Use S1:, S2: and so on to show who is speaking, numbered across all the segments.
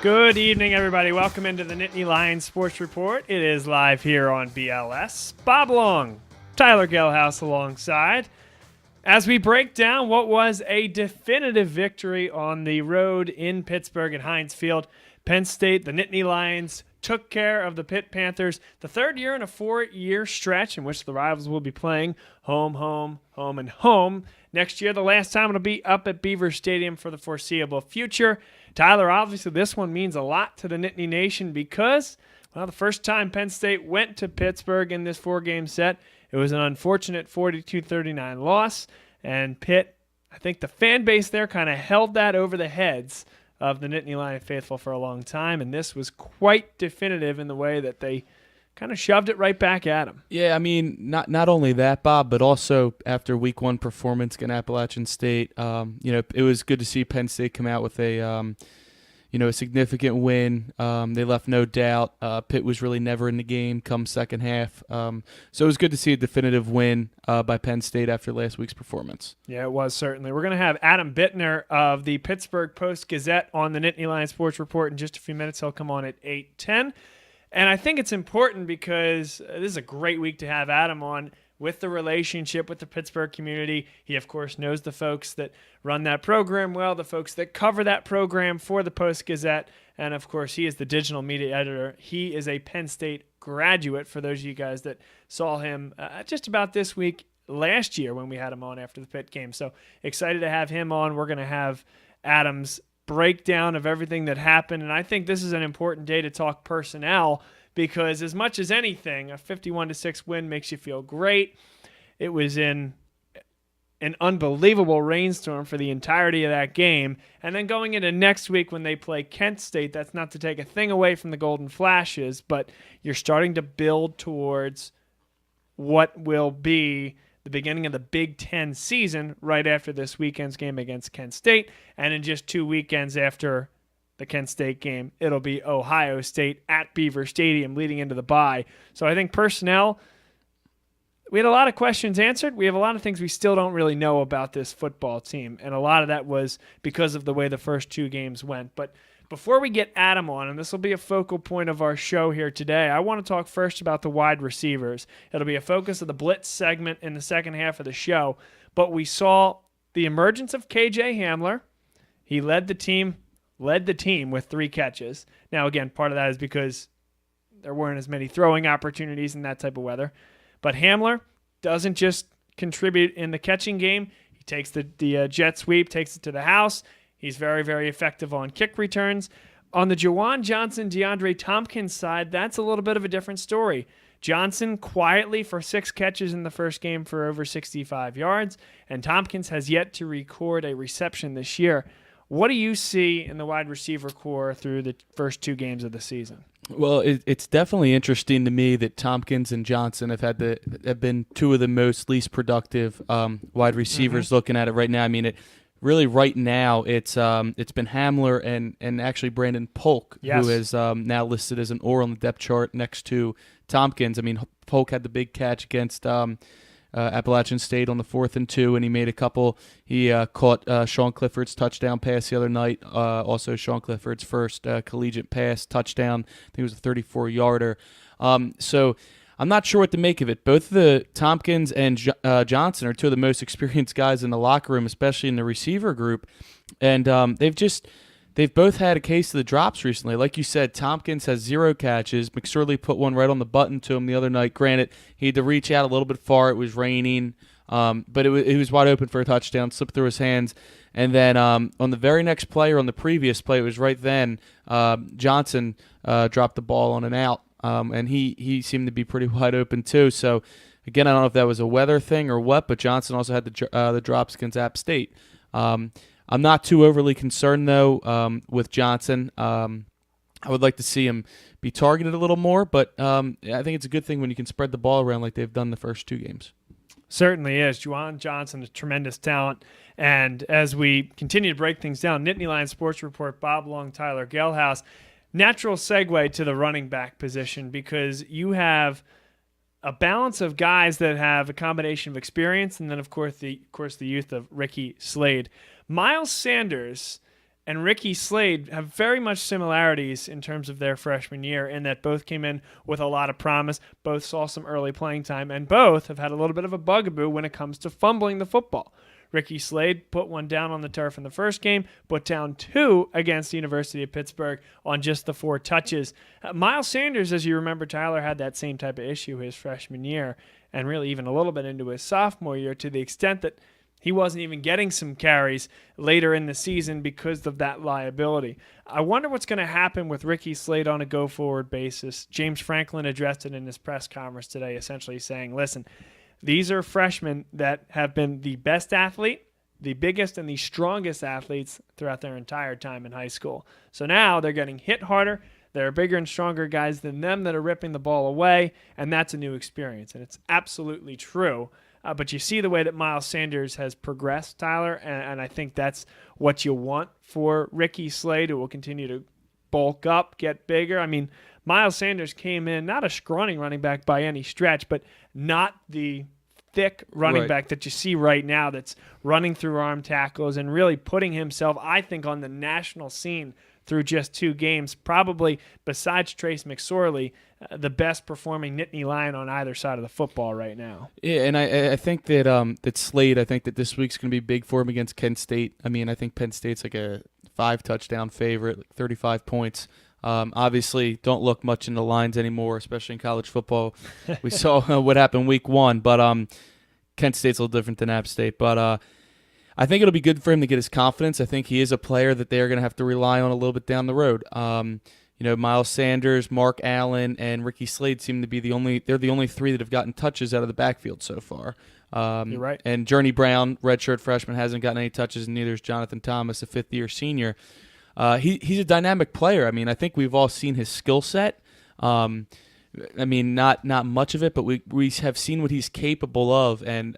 S1: Good evening, everybody. Welcome into the Nittany Lion Sports Report. It is live here on BLS. Bob Long, Tyler Gehlhaus alongside, as we break down what was a definitive victory on the road in Pittsburgh at Heinz Field. Penn State, the Nittany Lions, took care of the Pitt Panthers. The third year in a 4-year stretch in which the rivals will be playing home, home, home, and home. Next year, the last time it'll be up at Beaver Stadium for the foreseeable future. Tyler, obviously this one means a lot to the Nittany Nation because, well, the first time Penn State went to Pittsburgh in this 4-game set, it was an unfortunate 42-39 loss, and Pitt, I think the fan base there kind of held that over the heads of the Nittany Lion faithful for a long time, and this was quite definitive in the way that they kind of shoved it right back at them.
S2: Yeah, I mean, not only that, Bob, but also after Week 1 performance against Appalachian State, it was good to see Penn State come out with a significant win. They left no doubt. Pitt was really never in the game come second half. So it was good to see a definitive win by Penn State after last week's performance.
S1: Yeah, it was certainly. We're going to have Adam Bittner of the Pittsburgh Post-Gazette on the Nittany Lion Sports Report in just a few minutes. He'll come on at 8:10. And I think it's important because this is a great week to have Adam on with the relationship with the Pittsburgh community. He, of course, knows the folks that run that program well, the folks that cover that program for the Post-Gazette, and, of course, he is the digital media editor. He is a Penn State graduate, for those of you guys that saw him just about this week last year when we had him on after the Pitt game. So excited to have him on. We're going to have Adam's breakdown of everything that happened, and I think this is an important day to talk personnel because as much as anything, a 51-6 win makes you feel great. It was in an unbelievable rainstorm for the entirety of that game, and then going into next week when they play Kent State, that's not to take a thing away from the Golden Flashes, but you're starting to build towards what will be the beginning of the Big Ten season right after this weekend's game against Kent State. And in just 2 weekends after the Kent State game, it'll be Ohio State at Beaver Stadium leading into the bye. So I think personnel, we had a lot of questions answered. We have a lot of things we still don't really know about this football team. And a lot of that was because of the way the first 2 games went. But before we get Adam on, and this will be a focal point of our show here today, I want to talk first about the wide receivers. It'll be a focus of the Blitz segment in the second half of the show. But we saw the emergence of KJ Hamler. He led the team with 3 catches. Now, again, part of that is because there weren't as many throwing opportunities in that type of weather. But Hamler doesn't just contribute in the catching game. He takes the jet sweep, takes it to the house. He's very, very effective on kick returns. On the Juwan Johnson, DeAndre Tompkins side, that's a little bit of a different story. Johnson quietly for 6 catches in the first game for over 65 yards, and Tompkins has yet to record a reception this year. What do you see in the wide receiver core through the first 2 games of the season?
S2: Well, it's definitely interesting to me that Tompkins and Johnson have been 2 of the least productive wide receivers looking at it right now. I mean, really, right now, it's been Hamler and actually Brandon Polk, who is now listed as an or on the depth chart next to Tompkins. I mean, Polk had the big catch against Appalachian State on the 4th and 2, and he made a couple. He caught Sean Clifford's touchdown pass the other night, also Sean Clifford's first collegiate pass touchdown. I think it was a 34-yarder. So I'm not sure what to make of it. Both the Tompkins and Johnson are 2 of the most experienced guys in the locker room, especially in the receiver group. And they've both had a case of the drops recently. Like you said, Tompkins has 0 catches. McSorley put one right on the button to him the other night. Granted, he had to reach out a little bit far. It was raining, but it was wide open for a touchdown, slipped through his hands. And then on the very next play, or on the previous play, it was right then, Johnson dropped the ball on an out. And he seemed to be pretty wide open too. So, again, I don't know if that was a weather thing or what, but Johnson also had the drops against App State. I'm not too overly concerned, though, with Johnson. I would like to see him be targeted a little more, but I think it's a good thing when you can spread the ball around like they've done the first 2 games.
S1: Certainly is. Juwan Johnson, a tremendous talent. And as we continue to break things down, Nittany Lion Sports Report, Bob Long, Tyler Gehlhaus, natural segue to the running back position because you have a balance of guys that have a combination of experience and then, of course, the youth of Ricky Slade. Miles Sanders and Ricky Slade have very much similarities in terms of their freshman year, in that both came in with a lot of promise, both saw some early playing time, and both have had a little bit of a bugaboo when it comes to fumbling the football. Ricky Slade put one down on the turf in the first game, put down 2 against the University of Pittsburgh on just the 4 touches. Miles Sanders, as you remember, Tyler, had that same type of issue his freshman year, and really even a little bit into his sophomore year, to the extent that he wasn't even getting some carries later in the season because of that liability. I wonder what's going to happen with Ricky Slade on a go-forward basis. James Franklin addressed it in his press conference today, essentially saying, listen, these are freshmen that have been the best athlete, the biggest and the strongest athletes throughout their entire time in high school. So now they're getting hit harder. There are bigger and stronger guys than them that are ripping the ball away, and that's a new experience. And it's absolutely true. But you see the way that Miles Sanders has progressed, Tyler, and I think that's what you want for Ricky Slade, who will continue to bulk up, get bigger. I mean, Miles Sanders came in, not a scrawny running back by any stretch, but not the thick running back that you see right now that's running through arm tackles and really putting himself, I think, on the national scene through just 2 games, probably besides Trace McSorley, the best performing Nittany Lion on either side of the football right now.
S2: Yeah, and I think that that Slade, I think that this week's going to be big for him against Kent State. I mean, I think Penn State's like a 5-touchdown favorite, like 35 points. Obviously, don't look much in the lines anymore, especially in college football. We saw what happened week 1, but Kent State's a little different than App State. But I think it'll be good for him to get his confidence. I think he is a player that they're going to have to rely on a little bit down the road. Miles Sanders, Mark Allen, and Ricky Slade seem to be the only 3 that have gotten touches out of the backfield so far.
S1: You're right.
S2: And Journey Brown, redshirt freshman, hasn't gotten any touches, and neither is Jonathan Thomas, a 5th-year senior. He's a dynamic player. I mean, I think we've all seen his skill set. I mean, not much of it, but we have seen what he's capable of. And,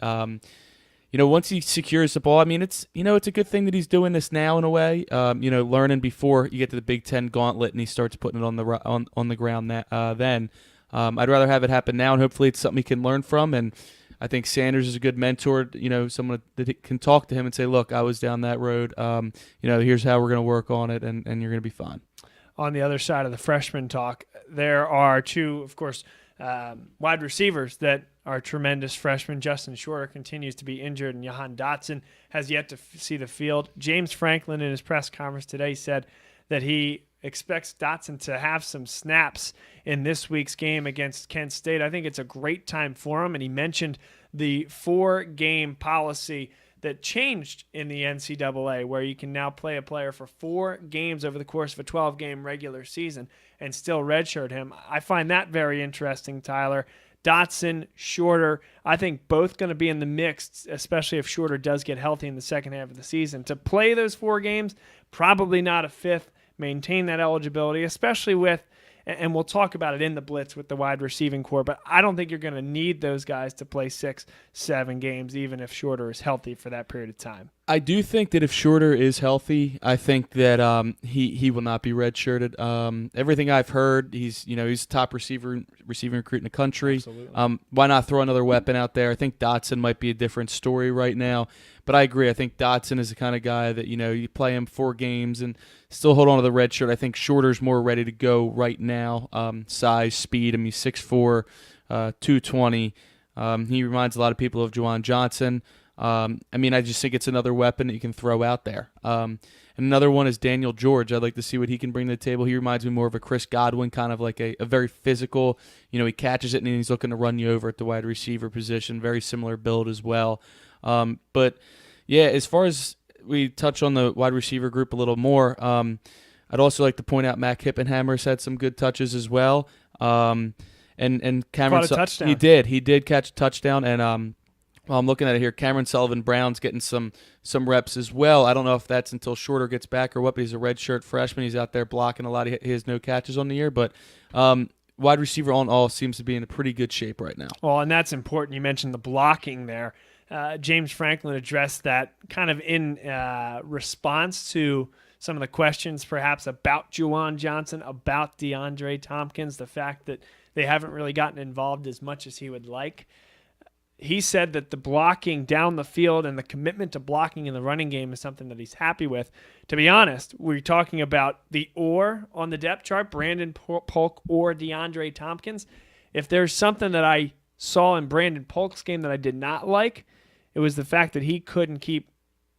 S2: once he secures the ball, I mean, it's a good thing that he's doing this now in a way, learning before you get to the Big Ten gauntlet and he starts putting it on the ground then. I'd rather have it happen now, and hopefully it's something he can learn from. And I think Sanders is a good mentor, someone that can talk to him and say, look, I was down that road. Here's how we're going to work on it, and you're going to be fine.
S1: On the other side of the freshman talk, there are 2, of course, wide receivers that are tremendous freshmen. Justin Shorter continues to be injured, and Jahan Dotson has yet to see the field. James Franklin, in his press conference today, said that he expects Dotson to have some snaps in this week's game against Kent State. I think it's a great time for him, and he mentioned the 4-game policy that changed in the NCAA, where you can now play a player for 4 games over the course of a 12-game regular season and still redshirt him. I find that very interesting, Tyler. Dotson, Shorter, I think both going to be in the mix, especially if Shorter does get healthy in the second half of the season. To play those 4 games, probably not a 5th, maintain that eligibility, especially with, and we'll talk about it in the Blitz with the wide receiving core, but I don't think you're going to need those guys to play 6, 7 games, even if Shorter is healthy for that period of time.
S2: I do think that if Shorter is healthy, I think that he will not be redshirted. Everything I've heard, he's top receiving recruit in the country.
S1: Absolutely.
S2: Why not throw another weapon out there? I think Dotson might be a different story right now, but I agree. I think Dotson is the kind of guy that you play him 4 games and still hold on to the red shirt. I think Shorter's more ready to go right now. Size, speed. I mean, 6'4", 220. He reminds a lot of people of Juwan Johnson. I just think it's another weapon that you can throw out there. And another one is Daniel George. I'd like to see what he can bring to the table. He reminds me more of a Chris Godwin, kind of like a very physical, he catches it and he's looking to run you over at the wide receiver position. Very similar build as well. But yeah, as far as we touch on the wide receiver group a little more, I'd also like to point out Mac Hippenhammer's had some good touches as well. And Cameron,
S1: caught a touchdown.
S2: He did catch a touchdown, and well, I'm looking at it here. Cameron Sullivan-Brown's getting some reps as well. I don't know if that's until Shorter gets back or what, but he's a redshirt freshman. He's out there blocking a lot. He has no catches on the year, but wide receiver on all seems to be in a pretty good shape right now.
S1: Well, and that's important. You mentioned the blocking there. James Franklin addressed that kind of in response to some of the questions perhaps about Juwan Johnson, about DeAndre Tompkins, the fact that they haven't really gotten involved as much as he would like. he said that the blocking down the field and the commitment to blocking in the running game is something that he's happy with. To be honest, we're talking about the or on the depth chart, Brandon Polk or DeAndre Tompkins. If there's something that I saw in Brandon Polk's game that I did not like, it was the fact that he couldn't keep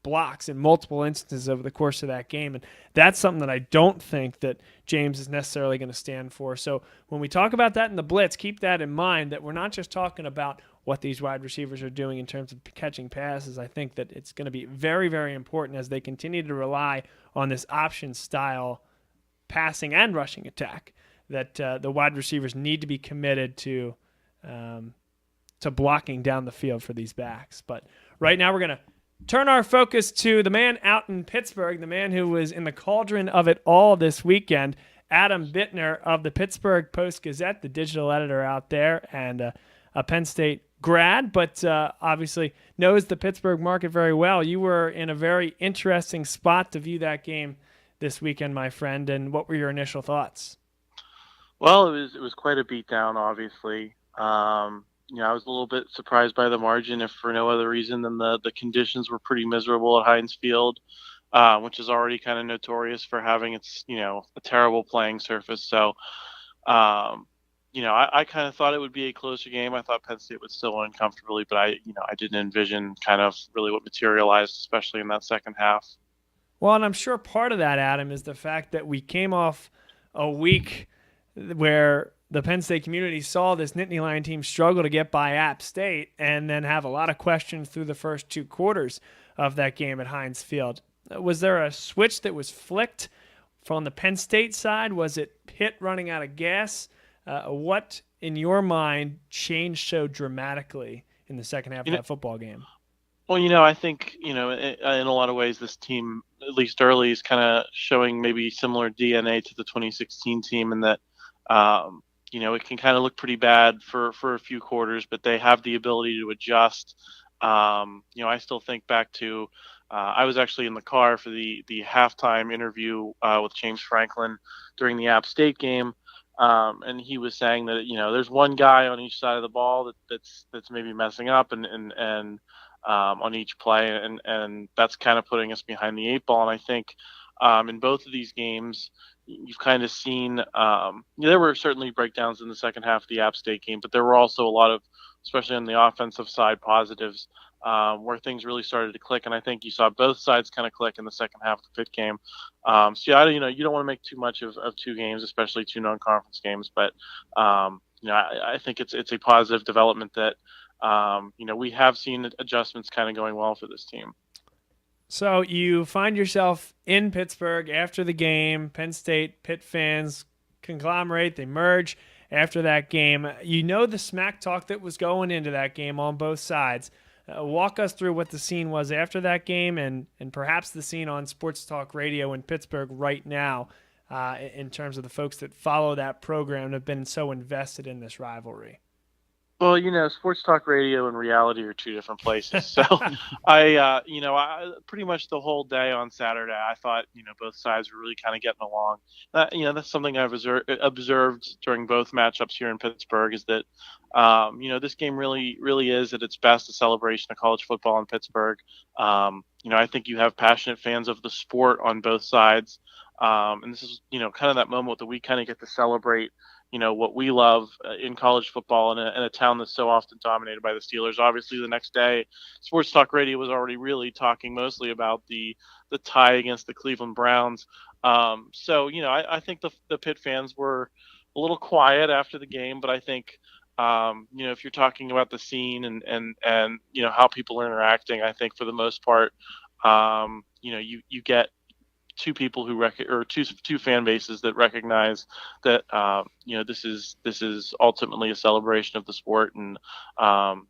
S1: blocks in multiple instances over the course of that game. And that's something that I don't think that James is necessarily going to stand for. So when we talk about that in the blitz, keep that in mind, that we're not just talking about what these wide receivers are doing in terms of catching passes. I think that it's going to be very, very important as they continue to rely on this option style passing and rushing attack, that the wide receivers need to be committed to blocking down the field for these backs. But right now we're going to turn our focus to the man out in Pittsburgh, the man who was in the cauldron of it all this weekend, Adam Bittner of the Pittsburgh Post-Gazette, the digital editor out there, and a Penn State grad, but obviously knows the Pittsburgh market very well. You were in a very interesting spot to view that game this weekend, my friend, and what were your initial thoughts?
S3: Well, it was quite a beatdown, obviously. I was a little bit surprised by the margin, if for no other reason than the conditions were pretty miserable at Heinz Field, which is already kind of notorious for having its, a terrible playing surface. So, I kind of thought it would be a closer game. I thought Penn State would still win comfortably, but I didn't envision kind of really what materialized, especially in that second half.
S1: Well, and I'm sure part of that, Adam, is the fact that we came off a week where the Penn State community saw this Nittany Lion team struggle to get by App State and then have a lot of questions through the first two quarters of that game at Heinz Field. Was there a switch that was flicked from the Penn State side? Was it Pitt running out of gas? What, in your mind, changed so dramatically in the second half of that football game?
S3: Well, I think, in a lot of ways, this team, at least early, is kind of showing maybe similar DNA to the 2016 team in that, it can kind of look pretty bad for a few quarters, but they have the ability to adjust. I still think back to I was actually in the car for the halftime interview with James Franklin during the App State game, and he was saying that there's one guy on each side of the ball that's maybe messing up and on each play, and that's kind of putting us behind the eight ball. And I think in both of these games, you've kind of seen there were certainly breakdowns in the second half of the App State game, but there were also a lot of, especially on the offensive side, positives where things really started to click. And I think you saw both sides kind of click in the second half of the Pitt game. You don't want to make too much of two games, especially two non-conference games. But I think it's a positive development that we have seen adjustments kind of going well for this team.
S1: So you find yourself in Pittsburgh after the game. Penn State, Pitt fans conglomerate. They merge after that game. The smack talk that was going into that game on both sides. Walk us through what the scene was after that game and perhaps the scene on Sports Talk Radio in Pittsburgh right now in terms of the folks that follow that program and have been so invested in this rivalry.
S3: Well, Sports Talk Radio and reality are two different places. So I pretty much the whole day on Saturday, I thought, both sides were really kind of getting along. That's something I've observed during both matchups here in Pittsburgh is that, this game really, really is at its best a celebration of college football in Pittsburgh. I think you have passionate fans of the sport on both sides. And this is, kind of that moment that we kind of get to celebrate what we love in college football in a town that's so often dominated by the Steelers. Obviously, the next day, Sports Talk Radio was already really talking mostly about the tie against the Cleveland Browns. I think the Pitt fans were a little quiet after the game, but I think, if you're talking about the scene and how people are interacting, I think for the most part, you get two people or two fan bases that recognize that this is ultimately a celebration of the sport, and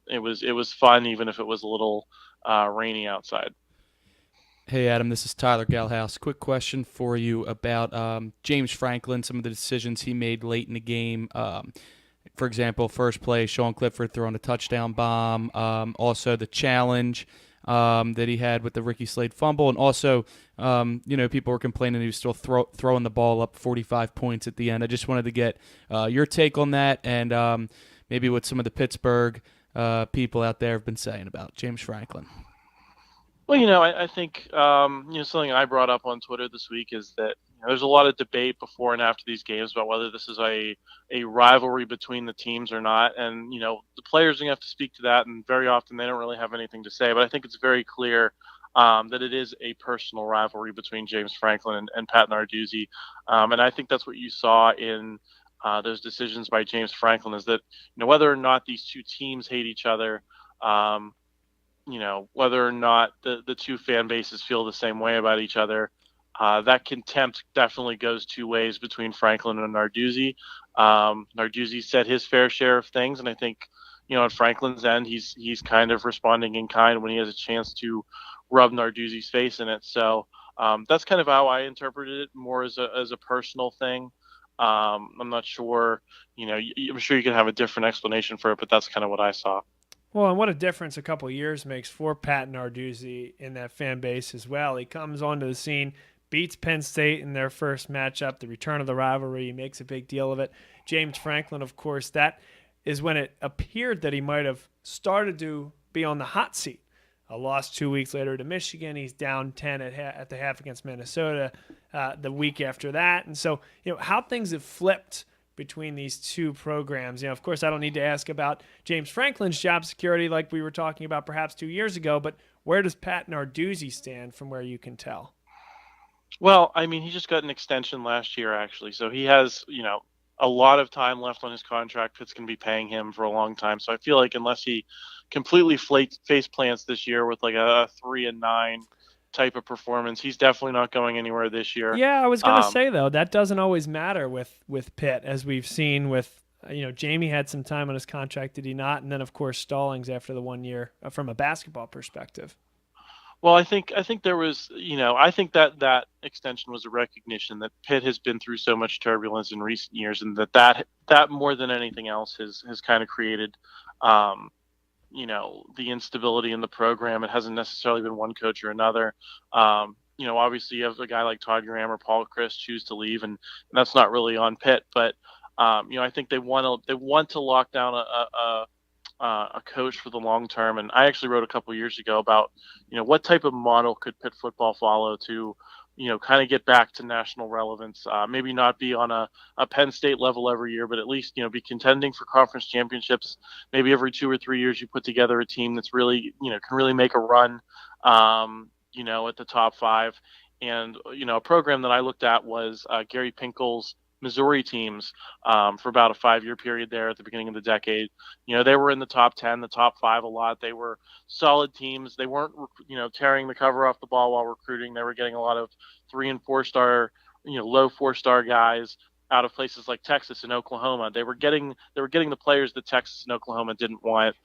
S3: it was fun even if it was a little rainy outside.
S2: Hey Adam, this is Tyler Gehlhaus. Quick question for you about James Franklin, some of the decisions he made late in the game. For example, first play, Sean Clifford throwing a touchdown bomb. Also the challenge that he had with the Ricky Slade fumble, and also, people were complaining he was still throwing the ball up 45 points at the end. I just wanted to get your take on that, and maybe what some of the Pittsburgh people out there have been saying about James Franklin.
S3: Well, I think something I brought up on Twitter this week is that there's a lot of debate before and after these games about whether this is a rivalry between the teams or not, and the players are going to have to speak to that, and very often they don't really have anything to say. But I think it's very clear that it is a personal rivalry between James Franklin and Pat Narduzzi, and I think that's what you saw in those decisions by James Franklin, is that whether or not these two teams hate each other. Whether or not the two fan bases feel the same way about each other, that contempt definitely goes two ways between Franklin and Narduzzi. Narduzzi said his fair share of things, and I think, on Franklin's end, he's kind of responding in kind when he has a chance to rub Narduzzi's face in it. So that's kind of how I interpreted it, more as a personal thing. I'm not sure, I'm sure you can have a different explanation for it, but that's kind of what I saw.
S1: Well, and what a difference a couple of years makes for Pat Narduzzi in that fan base as well. He comes onto the scene, beats Penn State in their first matchup, the return of the rivalry. He makes a big deal of it. James Franklin, of course, that is when it appeared that he might have started to be on the hot seat. A loss 2 weeks later to Michigan. He's down 10 at the half against Minnesota the week after that. And so, how things have flipped between these two programs. Of course, I don't need to ask about James Franklin's job security like we were talking about perhaps 2 years ago, but where does Pat Narduzzi stand from where you can tell?
S3: Well, I mean, he just got an extension last year, actually. So he has, a lot of time left on his contract. Pitt's going to be paying him for a long time. So I feel like unless he completely face plants this year with like a 3-9 type of performance, he's definitely not going anywhere this year.
S1: Yeah, I was going to say, though, that doesn't always matter with Pitt, as we've seen with, Jamie had some time on his contract, did he not? And then, of course, Stallings after the 1 year from a basketball perspective.
S3: Well, I think there was, I think that extension was a recognition that Pitt has been through so much turbulence in recent years, and that more than anything else has kind of created, the instability in the program. It hasn't necessarily been one coach or another. Obviously you have a guy like Todd Graham or Paul Chryst choose to leave, and that's not really on Pitt. But I think they want to lock down a coach for the long term. And I actually wrote a couple years ago about what type of model could Pitt football follow to kind of get back to national relevance. Maybe not be on a Penn State level every year, but at least, be contending for conference championships. Maybe every 2 or 3 years you put together a team that's really, can really make a run, at the top five. And, a program that I looked at was Gary Pinkel's Missouri teams for about a 5-year period there at the beginning of the decade. They were in the top 10, the top 5 a lot. They were solid teams. They weren't, tearing the cover off the ball while recruiting. They were getting a lot of 3 and 4 star, low 4-star guys out of places like Texas and Oklahoma. They were getting the players that Texas and Oklahoma didn't want.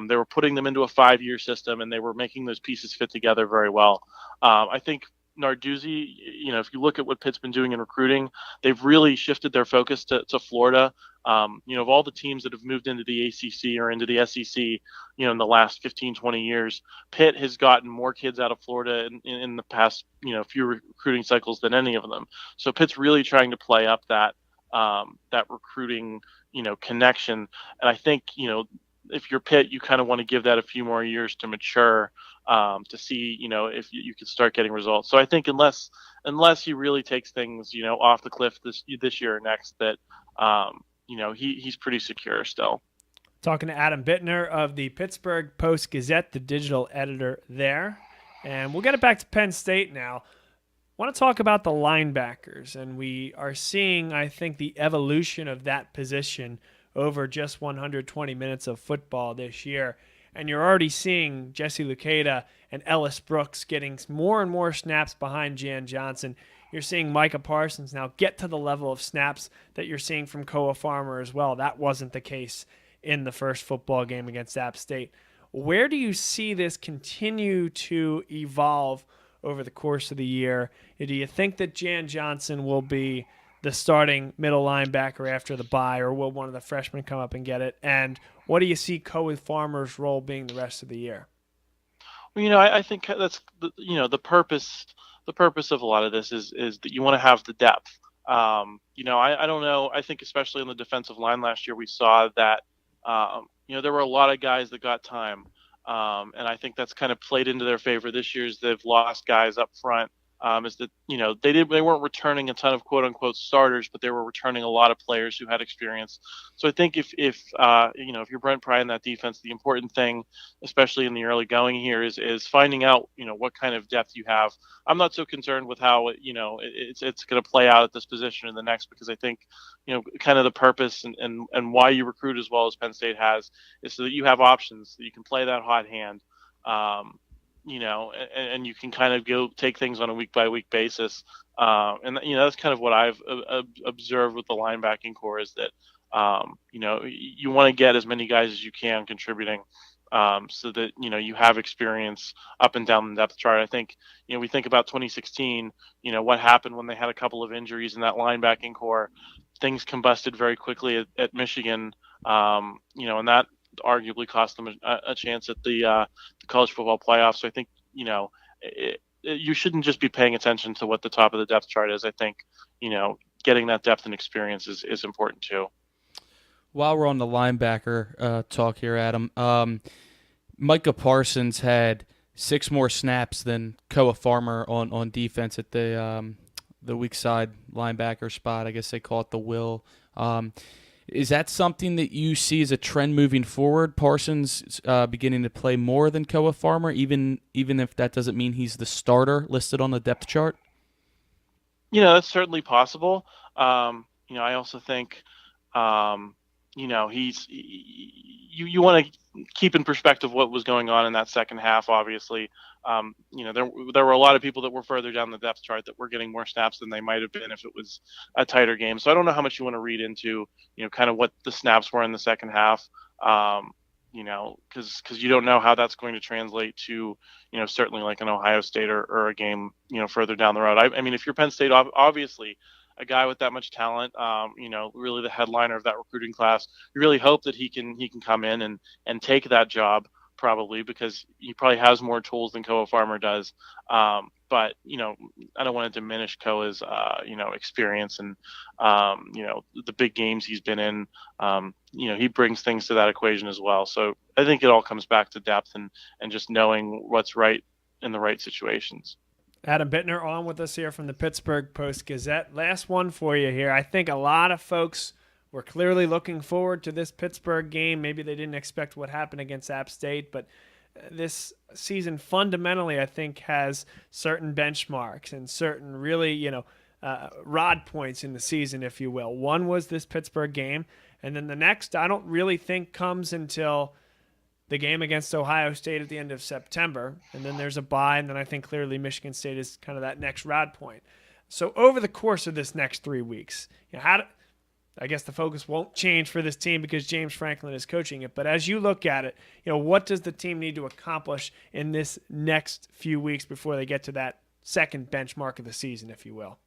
S3: They were putting them into a 5-year system, and they were making those pieces fit together very well. I think Narduzzi, if you look at what Pitt's been doing in recruiting, they've really shifted their focus to Florida. Of all the teams that have moved into the ACC or into the SEC, in the last 15, 20 years, Pitt has gotten more kids out of Florida in the past, few recruiting cycles than any of them. So Pitt's really trying to play up that recruiting, connection. And I think, if you're Pitt, you kind of want to give that a few more years to mature, to see, if you could start getting results. So I think unless he really takes things, off the cliff this year or next, that, he's pretty secure still.
S1: Talking to Adam Bittner of the Pittsburgh Post-Gazette, the digital editor there. And we'll get it back to Penn State now. I want to talk about the linebackers, and we are seeing, I think, the evolution of that position over just 120 minutes of football this year. And you're already seeing Jesse Luketa and Ellis Brooks getting more and more snaps behind Jan Johnson. You're seeing Micah Parsons now get to the level of snaps that you're seeing from Koa Farmer as well. That wasn't the case in the first football game against App State. Where do you see this continue to evolve over the course of the year? Do you think that Jan Johnson will be the starting middle linebacker after the bye, or will one of the freshmen come up and get it? And what do you see Koa Farmer's role being the rest of the year?
S3: Well, I think that's the purpose. The purpose of a lot of this is that you want to have the depth. I don't know. I think especially on the defensive line last year, we saw that there were a lot of guys that got time. And I think that's kind of played into their favor this year as they've lost guys up front. Is that they weren't returning a ton of quote unquote starters, but they were returning a lot of players who had experience. So I think if you're Brent Pry in that defense, the important thing, especially in the early going here, is finding out what kind of depth you have. I'm not so concerned with how it's going to play out at this position in the next, because I think kind of the purpose and why you recruit as well as Penn State has is so that you have options, that you can play that hot hand. And you can kind of go take things on a week by week basis. And that's kind of what I've observed with the linebacking core, is that, you want to get as many guys as you can contributing, so that, you have experience up and down the depth chart. I think, we think about 2016, what happened when they had a couple of injuries in that linebacking core. Things combusted very quickly at Michigan, and that arguably cost them a chance at the college football playoffs. So I think, you shouldn't just be paying attention to what the top of the depth chart is. I think, getting that depth and experience is important too.
S2: While we're on the linebacker talk here, Adam, Micah Parsons had 6 more snaps than Koa Farmer on defense at the weak side linebacker spot. I guess they call it the will. Is that something that you see as a trend moving forward? Parsons beginning to play more than Koa Farmer, even if that doesn't mean he's the starter listed on the depth chart?
S3: That's certainly possible. I also think, he's you want to keep in perspective what was going on in that second half. Obviously, there were a lot of people that were further down the depth chart that were getting more snaps than they might have been if it was a tighter game. So I don't know how much you want to read into, kind of what the snaps were in the second half. Because you don't know how that's going to translate to, certainly like an Ohio State or a game, further down the road. I mean, if you're Penn State, obviously a guy with that much talent, really the headliner of that recruiting class, you really hope that he can come in and take that job, probably, because he probably has more tools than Koa Farmer does. But, I don't want to diminish Koa's, experience and, the big games he's been in. He brings things to that equation as well. So I think it all comes back to depth and just knowing what's right in the right situations.
S1: Adam Bittner on with us here from the Pittsburgh Post-Gazette. Last one for you here. I think a lot of folks were clearly looking forward to this Pittsburgh game. Maybe they didn't expect what happened against App State, but this season fundamentally, I think, has certain benchmarks and certain really, rod points in the season, if you will. One was this Pittsburgh game, and then the next I don't really think comes until the game against Ohio State at the end of September, and then there's a bye, and then I think clearly Michigan State is kind of that next rod point. So over the course of this next 3 weeks, I guess the focus won't change for this team because James Franklin is coaching it, but as you look at it, what does the team need to accomplish in this next few weeks before they get to that second benchmark of the season, if you will?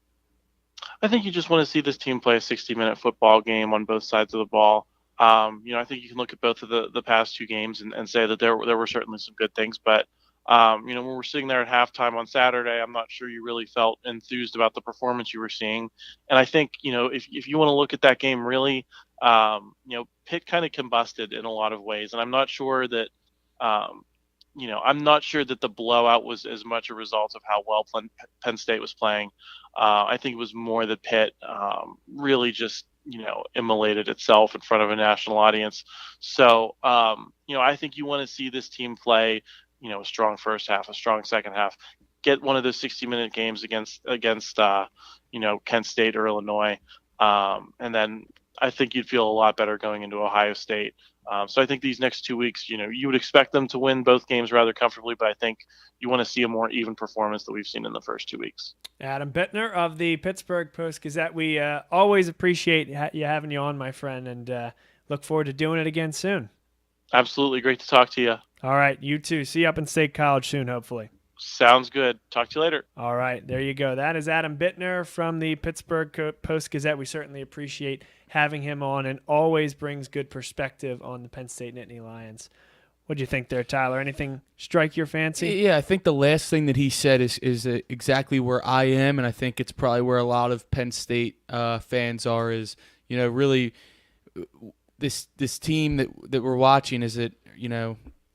S3: I think you just want to see this team play a 60-minute football game on both sides of the ball. I think you can look at both of the past 2 games and say that there were certainly some good things, but when we're sitting there at halftime on Saturday, I'm not sure you really felt enthused about the performance you were seeing. And I think, if you want to look at that game, really, Pitt kind of combusted in a lot of ways. And I'm not sure that, the blowout was as much a result of how well Penn State was playing. I think it was more that Pitt really just, immolated itself in front of a national audience. So, I think you want to see this team play, a strong first half, a strong second half, get one of those 60-minute games against Kent State or Illinois. And then I think you'd feel a lot better going into Ohio State. So I think these next 2 weeks, you would expect them to win both games rather comfortably, but I think you want to see a more even performance that we've seen in the first 2 weeks.
S1: Adam Bittner of the Pittsburgh Post-Gazette. We always appreciate having you on, my friend, and look forward to doing it again soon.
S3: Absolutely. Great to talk to you.
S1: All right. You too. See you up in State College soon, hopefully.
S3: Sounds good. Talk to you later.
S1: All right. There you go. That is Adam Bittner from the Pittsburgh Post-Gazette. We certainly appreciate having him on and always brings good perspective on the Penn State Nittany Lions. What do you think there, Tyler? Anything strike your fancy?
S2: Yeah, I think the last thing that he said is exactly where I am, and I think it's probably where a lot of Penn State fans are is, really this team that we're watching, is it,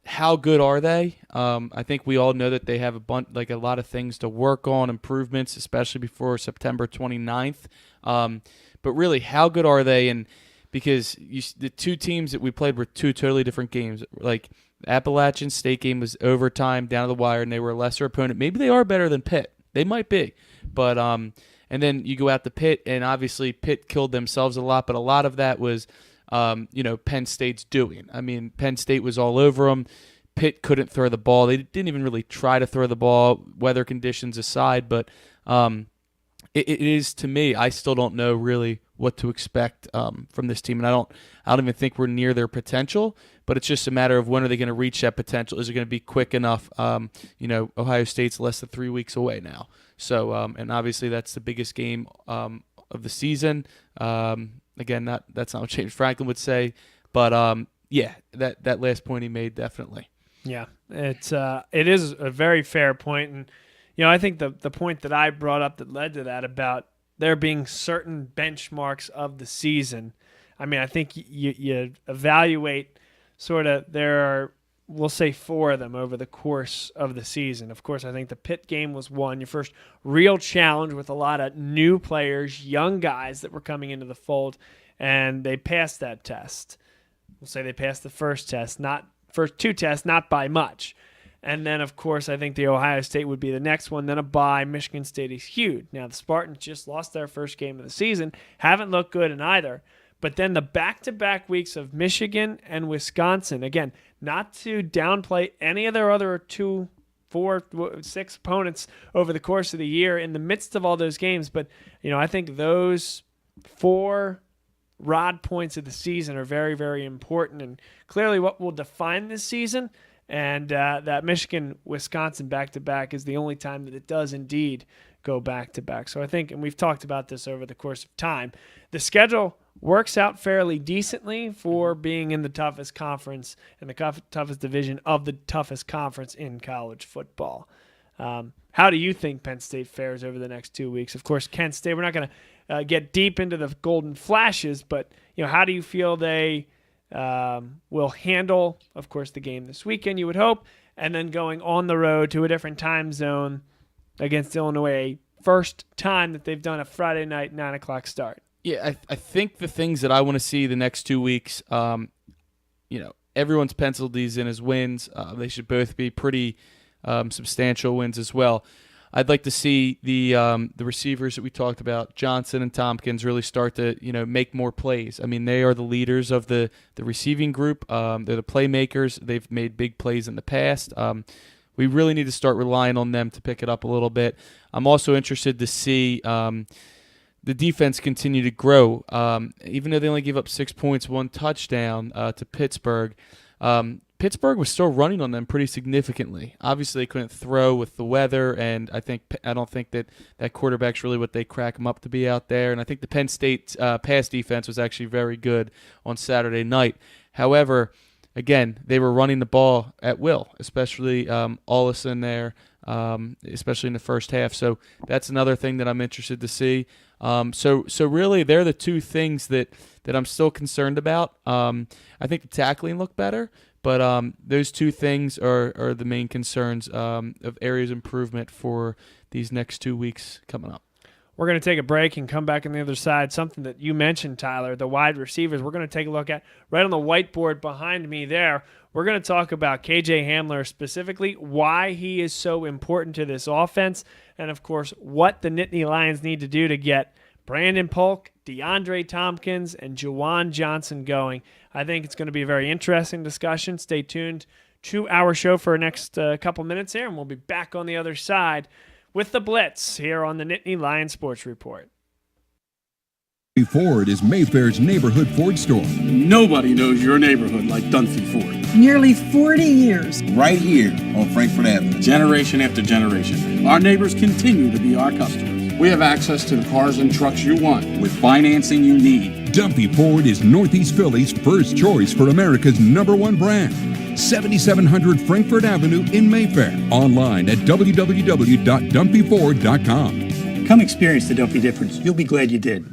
S2: how good are they? I think we all know that they have a lot of things to work on, improvements, especially before September 29th. But really, how good are they? And because the two teams that we played were two totally different games. Like the Appalachian State game was overtime, down to the wire, and they were a lesser opponent. Maybe they are better than Pitt. They might be. But and then you go out to Pitt, and obviously Pitt killed themselves a lot, but a lot of that was Penn State's doing. I mean, Penn State was all over them. Pitt couldn't throw the ball. They didn't even really try to throw the ball, weather conditions aside. But it is, to me, I still don't know really what to expect from this team, and I don't even think we're near their potential. But it's just a matter of when are they going to reach that potential? Is it going to be quick enough? Ohio State's less than 3 weeks away now, so and obviously that's the biggest game of the season. Again, that's not what James Franklin would say, but that last point he made, definitely.
S1: Yeah, it is a very fair point, and I think the point that I brought up that led to that about there being certain benchmarks of the season. I mean, I think you evaluate sort of, there are, we'll say 4 of them over the course of the season. Of course, I think the Pitt game was one, your first real challenge with a lot of new players, young guys that were coming into the fold, and they passed that test. We'll say they passed the first 2 tests, not by much. And then, of course, I think the Ohio State would be the next one. Then a bye. Michigan State is huge. Now, the Spartans just lost their first game of the season. Haven't looked good in either. But then the back-to-back weeks of Michigan and Wisconsin, again, not to downplay any of their other 2, 4, 6 opponents over the course of the year in the midst of all those games. But, I think those 4 rod points of the season are very, very important and clearly what will define this season. And that Michigan-Wisconsin back-to-back is the only time that it does indeed go back-to-back. So I think, and we've talked about this over the course of time, the schedule works out fairly decently for being in the toughest conference and the toughest division of the toughest conference in college football. How do you think Penn State fares over the next 2 weeks? Of course, Kent State, we're not going to get deep into the golden flashes, but how do you feel they will handle, of course, the game this weekend, you would hope, and then going on the road to a different time zone against Illinois, first time that they've done a Friday night 9 o'clock start?
S2: Yeah, I think the things that I want to see the next 2 weeks, everyone's penciled these in as wins. They should both be pretty substantial wins as well. I'd like to see the receivers that we talked about, Johnson and Tompkins, really start to make more plays. I mean, they are the leaders of the receiving group. They're the playmakers. They've made big plays in the past. We really need to start relying on them to pick it up a little bit. I'm also interested to see the defense continue to grow. Even though they only gave up 6 points, 1 touchdown to Pittsburgh. Pittsburgh was still running on them pretty significantly. Obviously, they couldn't throw with the weather, and I don't think that quarterback's really what they crack them up to be out there. And I think the Penn State pass defense was actually very good on Saturday night. However, again, they were running the ball at will, especially Ollison there, especially in the first half. So that's another thing that I'm interested to see. So really, they're the 2 things that I'm still concerned about. I think the tackling looked better. But those 2 things are the main concerns of areas of improvement for these next 2 weeks coming up.
S1: We're going to take a break and come back on the other side. Something that you mentioned, Tyler, the wide receivers, we're going to take a look at right on the whiteboard behind me there. We're going to talk about KJ Hamler specifically, why he is so important to this offense, and, of course, what the Nittany Lions need to do to get Brandon Polk, DeAndre Tompkins, and Juwan Johnson going. I think it's going to be a very interesting discussion. Stay tuned to our show for the next couple minutes here, and we'll be back on the other side with the Blitz here on the Nittany Lion Sports Report.
S4: Ford is Mayfair's neighborhood Ford store.
S5: Nobody knows your neighborhood like Dunphy Ford.
S6: Nearly 40 years.
S7: Right here on Frankfort Avenue.
S5: Generation after generation. Our neighbors continue to be our customers. We have access to the cars and trucks you want with financing you need.
S4: Dunphy Ford is Northeast Philly's first choice for America's #1 brand. 7700 Frankfort Avenue in Mayfair. Online at www.dunphyford.com.
S8: Come experience the Dunphy difference. You'll be glad you did.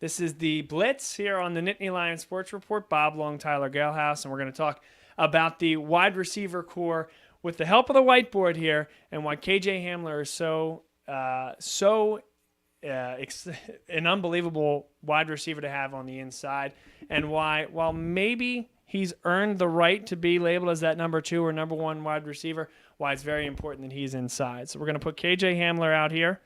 S1: This is the Blitz here on the Nittany Lion Sports Report. Bob Long, Tyler Gehlhaus, and we're going to talk about the wide receiver core with the help of the whiteboard here, and why KJ Hamler is an unbelievable wide receiver to have on the inside, and why, while maybe he's earned the right to be labeled as that number 2 or number 1 wide receiver, why it's very important that he's inside. So we're going to put KJ Hamler out here,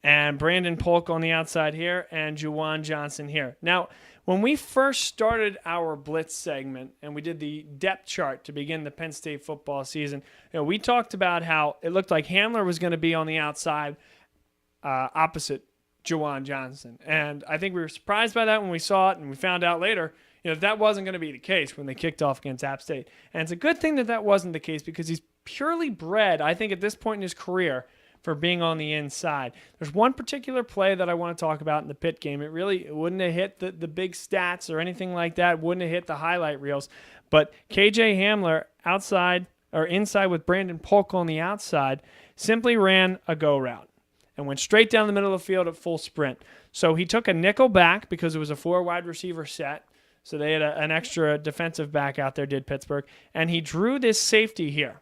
S1: and Brandon Polk on the outside here, and Juwan Johnson here. Now, when we first started our Blitz segment and we did the depth chart to begin the Penn State football season, we talked about how it looked like Hamler was going to be on the outside opposite Juwan Johnson. And I think we were surprised by that when we saw it, and we found out later that wasn't going to be the case when they kicked off against App State. And it's a good thing that that wasn't the case, because he's purely bred, I think, at this point in his career, for being on the inside. There's one particular play that I want to talk about in the Pitt game. It wouldn't have hit the big stats or anything like that. It wouldn't have hit the highlight reels. But KJ Hamler outside or inside with Brandon Polk on the outside simply ran a go route and went straight down the middle of the field at full sprint. So he took a nickel back because it was a 4 wide receiver set. So they had an extra defensive back out there, did Pittsburgh. And he drew this safety here.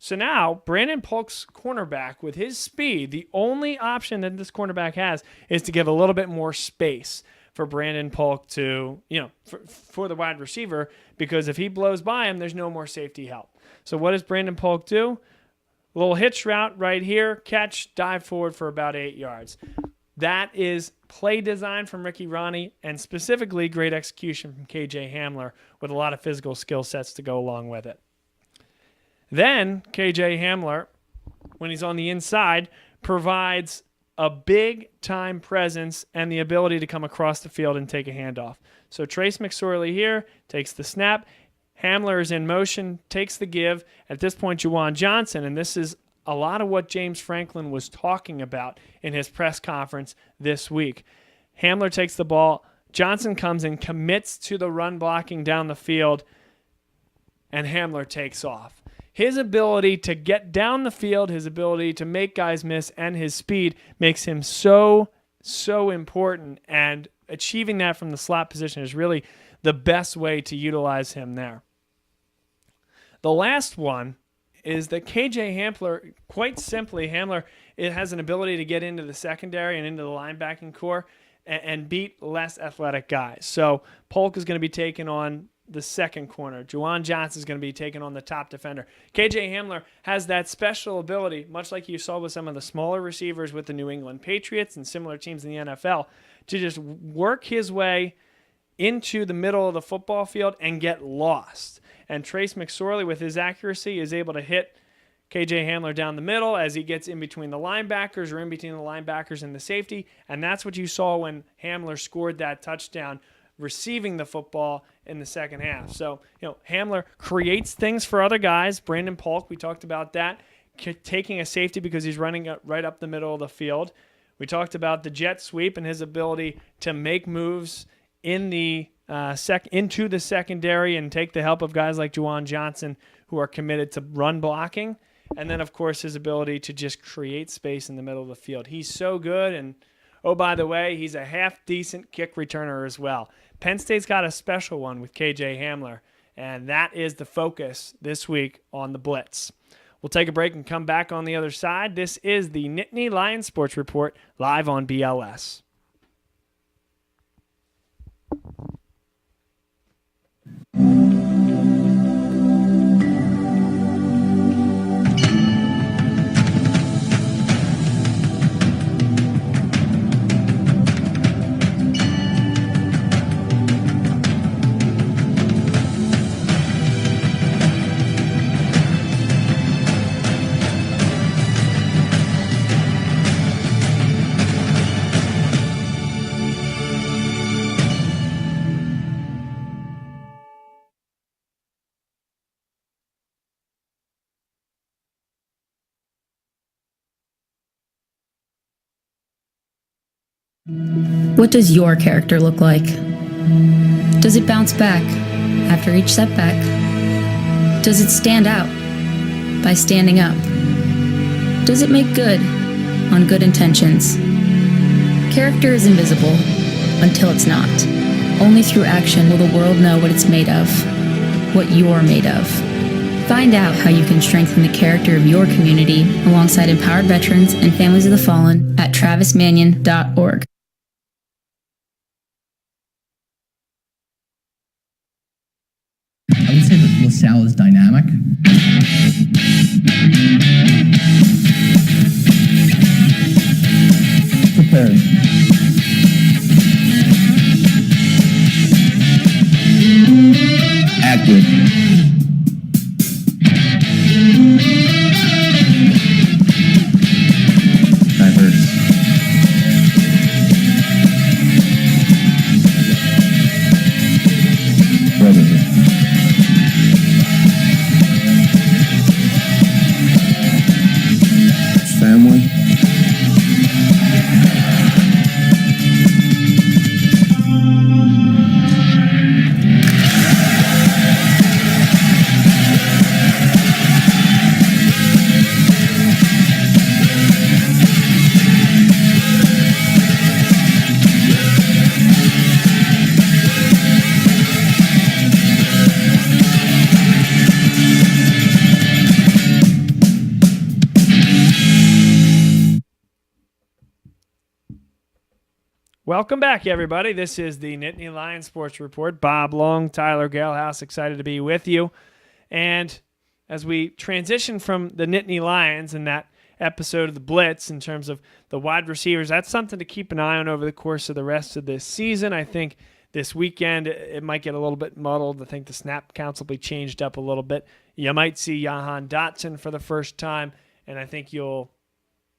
S1: So now, Brandon Polk's cornerback, with his speed, the only option that this cornerback has is to give a little bit more space for Brandon Polk to, for the wide receiver, because if he blows by him, there's no more safety help. So what does Brandon Polk do? A little hitch route right here, catch, dive forward for about 8 yards. That is play design from Ricky Ronnie, and specifically great execution from KJ Hamler with a lot of physical skill sets to go along with it. Then KJ Hamler, when he's on the inside, provides a big-time presence and the ability to come across the field and take a handoff. So Trace McSorley here takes the snap. Hamler is in motion, takes the give. At this point, Juwan Johnson, and this is a lot of what James Franklin was talking about in his press conference this week. Hamler takes the ball. Johnson comes and commits to the run blocking down the field, and Hamler takes off. His ability to get down the field, his ability to make guys miss, and his speed makes him so important, and achieving that from the slot position is really the best way to utilize him there. The last one is that KJ Hamler, quite simply, it has an ability to get into the secondary and into the linebacking core and beat less athletic guys. So Polk is going to be taking on the second corner. Juwan Johnson is going to be taking on the top defender. KJ Hamler has that special ability, much like you saw with some of the smaller receivers with the New England Patriots and similar teams in the NFL, to just work his way into the middle of the football field and get lost. And Trace McSorley, with his accuracy, is able to hit KJ Hamler down the middle as he gets in between the linebackers or in between the linebackers and the safety. And that's what you saw when Hamler scored that touchdown, receiving the football in the second half. So, Hamler creates things for other guys. Brandon Polk, we talked about that, taking a safety because he's running right up the middle of the field. We talked about the jet sweep and his ability to make moves in the into the secondary and take the help of guys like Juwan Johnson, who are committed to run blocking. And then, of course, his ability to just create space in the middle of the field. He's so good. And, oh, by the way, he's a half-decent kick returner as well. Penn State's got a special one with KJ Hamler, and that is the focus this week on the Blitz. We'll take a break and come back on the other side. This is the Nittany Lion Sports Report, live on BLS.
S8: What does your character look like? Does it bounce back after each setback? Does it stand out by standing up? Does it make good on good intentions? Character is invisible until it's not. Only through action will the world know what it's made of, what you're made of. Find out how you can strengthen the character of your community alongside empowered veterans and families of the fallen at travismanion.org.
S9: I would say that LaSalle is dynamic. Prepared.
S7: Active. Diverse. Brotherly. Family.
S1: Welcome back, everybody. This is the Nittany Lion Sports Report. Bob Long, Tyler Gehlhaus, excited to be with you. And as we transition from the Nittany Lions and that episode of the Blitz in terms of the wide receivers, that's something to keep an eye on over the course of the rest of this season. I think this weekend it might get a little bit muddled. I think the snap counts will be changed up a little bit. You might see Jahan Dotson for the first time, and I think you'll,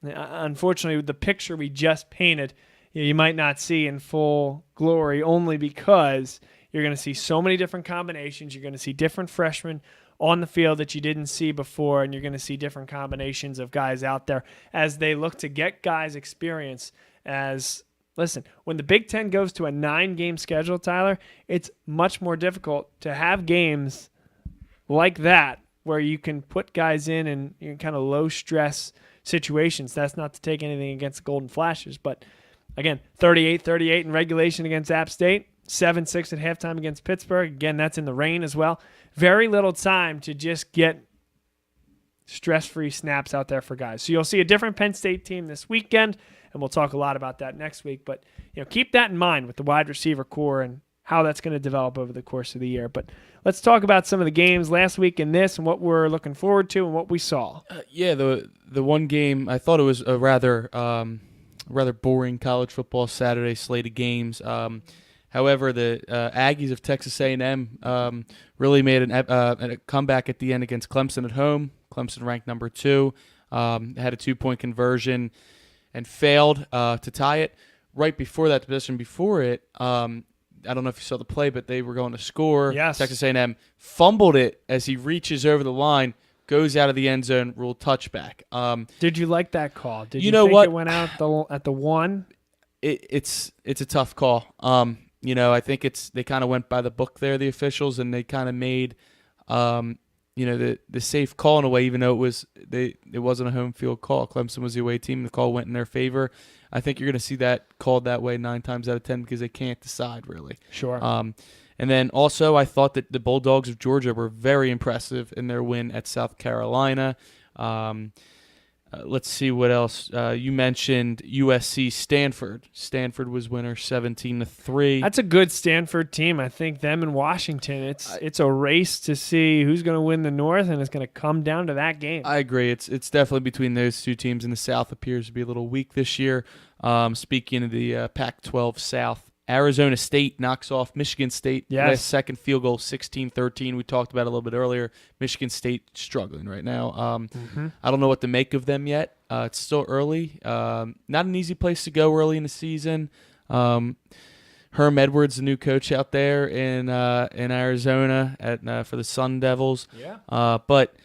S1: unfortunately, the picture we just painted, you might not see in full glory only because you're going to see so many different combinations. You're going to see different freshmen on the field that you didn't see before, and you're going to see different combinations of guys out there as they look to get guys experience. Listen, when the Big Ten goes to a 9-game schedule, Tyler, it's much more difficult to have games like that where you can put guys in kind of low-stress situations. That's not to take anything against the Golden Flashes, but again, 38-38 in regulation against App State, 7-6 at halftime against Pittsburgh. Again, that's in the rain as well. Very little time to just get stress-free snaps out there for guys. So you'll see a different Penn State team this weekend, and we'll talk a lot about that next week. But keep that in mind with the wide receiver core and how that's going to develop over the course of the year. But let's talk about some of the games last week and this and what we're looking forward to and what we saw.
S2: The one game, I thought it was a rather boring college football Saturday slate of games. However, the Aggies of Texas A&M really made a comeback at the end against Clemson at home. Clemson ranked number 2, had a 2-point conversion and failed to tie it. Right before that, the possession before it, I don't know if you saw the play, but they were going to score.
S1: Yes.
S2: Texas A&M fumbled it as he reaches over the line, goes out of the end zone, ruled touchback.
S1: Did you like that call? Did you
S2: know
S1: think
S2: what?
S1: It went out at the 1?
S2: It's a tough call. I think they kind of went by the book there, the officials, and they kind of made the safe call in a way, even though it wasn't a home field call. Clemson was the away team. The call went in their favor. I think you're going to see that called that way 9 times out of 10 because they can't decide really.
S1: Sure.
S2: And then also I thought that the Bulldogs of Georgia were very impressive in their win at South Carolina. Let's see what else. You mentioned USC Stanford. Stanford was winner 17-3.
S1: That's a good Stanford team. I think them and Washington. It's a race to see who's going to win the North, and it's going to come down to that game.
S2: I agree. It's definitely between those two teams, and the South appears to be a little weak this year. Speaking of the Pac-12 South, Arizona State knocks off Michigan State.
S1: Yes.
S2: Last second field goal, 16-13. We talked about it a little bit earlier. Michigan State struggling right now. I don't know what to make of them yet. It's still early. Not an easy place to go early in the season. Herm Edwards, the new coach out there in Arizona for the Sun Devils.
S1: Yeah.
S2: But